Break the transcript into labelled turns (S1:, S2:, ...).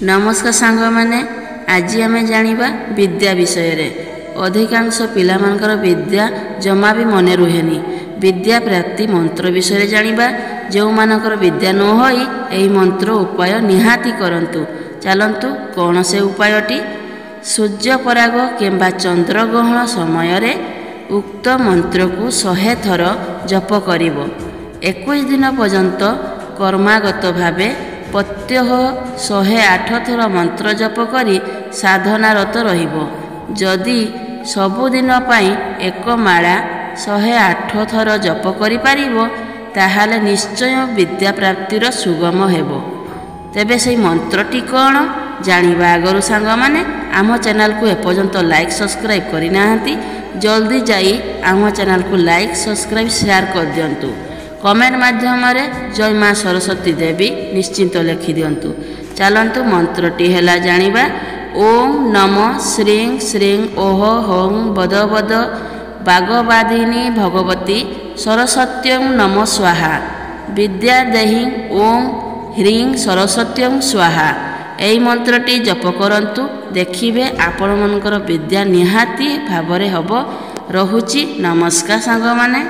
S1: नमस्कार सांग माने आज आम जानिबा विद्या विषय रे। अधिकांश पिलामानकर विद्या जमा भी मन रुहेनी। विद्या प्राप्ति मंत्र विषय जानिबा। जो मानकर विद्या न होई एही मंत्र उपाय निहाती करंतु। चलंतु कौन से उपायटी। सूर्य पराग किंबा चंद्रग्रहण समय रे उक्त मंत्र को 100 थर जप करिवो। 21 दिन पर्यंत कर्मागत भावे प्रत्यह 108 थर मंत्र जप करी साधनारत रहिबो। जदि सबुदिन पाई एक माला 108 थर जप करि पारिबो ताहाले निश्चय विद्या प्राप्तिर सुगम हेबो। तेबे से मंत्रटी कौन जानिबा आगरु सांग माने आम चैनल को एपर्यंत लाइक सब्सक्राइब करि नाहंती जल्दी जाई आम चैनल को लाइक सब्सक्राइब शेयर कर दियंतु। कमेंट माध्यम रे जय मां सरस्वती देवी निश्चिंत लिखि दियंतु। चलंतु मंत्रटी हेला जानिबा। ओम नमो श्रीं श्रीं ओह हों बद बद बागवादिनी भगवती सरस्वत्यं नमो स्वाहा। विद्या देहि ओम ह्रीं सरस्वत्यं स्वाहा। एई मंत्रटी जप करंतु देखिबे आपण मनकर विद्या निहाती भाबरे हबो। रहुची नमस्कार सांग माने।